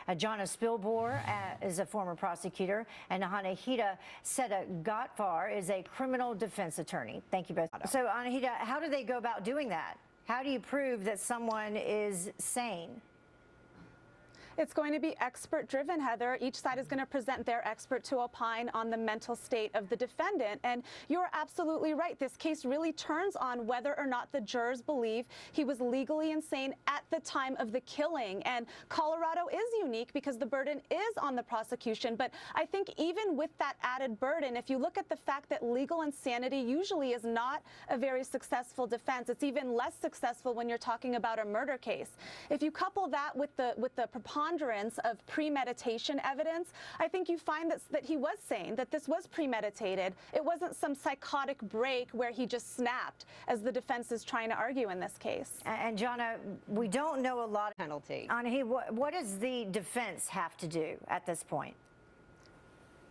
Jonna Spilbor is a former prosecutor, and Anahita Sedaghatfar is a criminal defense attorney. Thank you both. So, Anahita, how do they go about doing that? How do you prove that someone is sane? It's going to be expert-driven, Heather. Each side is going to present their expert to opine on the mental state of the defendant. And you're absolutely right. This case really turns on whether or not the jurors believe he was legally insane at the time of the killing. And Colorado is unique because the burden is on the prosecution. But I think even with that added burden, if you look at the fact that legal insanity usually is not a very successful defense, it's even less successful when you're talking about a murder case. If you couple that with the preponderance of premeditation evidence, I think you find that he was sane, that this was premeditated. It wasn't some psychotic break where he just snapped, as the defense is trying to argue in this case. And Jonna, we don't know a lot. Penalty. What does the defense have to do at this point?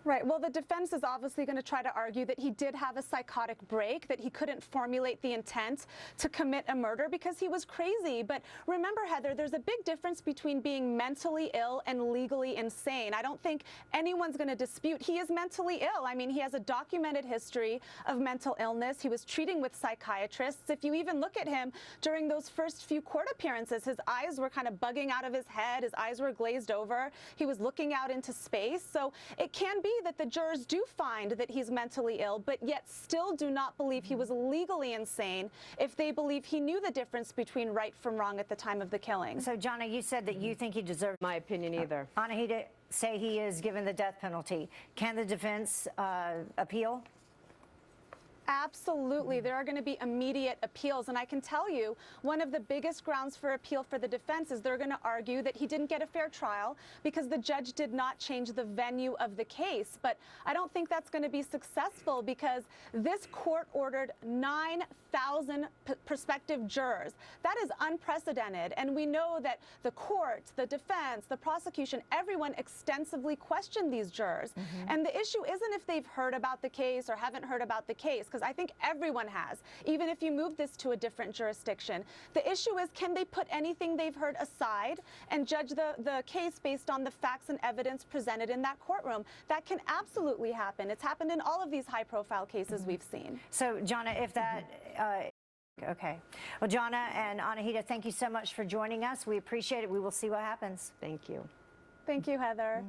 Right. Well, the defense is obviously going to try to argue that he did have a psychotic break, that he couldn't formulate the intent to commit a murder because he was crazy. But remember, Heather, there's a big difference between being mentally ill and legally insane. I don't think anyone's going to dispute he is mentally ill. I mean, he has a documented history of mental illness. He was treating with psychiatrists. If you even look at him during those first few court appearances, his eyes were kind of bugging out of his head. His eyes were glazed over. He was looking out into space. So it can be that the jurors do find that he's mentally ill, but yet still do not believe he was legally insane if they believe he knew the difference between right from wrong at the time of the killing. So, Jonna, you said that you think he deserved. My opinion either. Anahita, say he is given the death penalty. Can the defense appeal? Absolutely. There are going to be immediate appeals. And I can tell you, one of the biggest grounds for appeal for the defense is they're going to argue that he didn't get a fair trial because the judge did not change the venue of the case. But I don't think that's going to be successful because this court ordered 9,000 prospective jurors. That is unprecedented. And we know that the court, the defense, the prosecution, everyone extensively questioned these jurors. And the issue isn't if they've heard about the case or haven't heard about the case, because I think everyone has, even if you move this to a different jurisdiction. The issue is, can they put anything they've heard aside and judge the case based on the facts and evidence presented in that courtroom? That can absolutely happen. It's happened in all of these high-profile cases we've seen. So, Jonna, if that... okay. Well, Jonna and Anahita, thank you so much for joining us. We appreciate it. We will see what happens. Thank you. Thank you, Heather.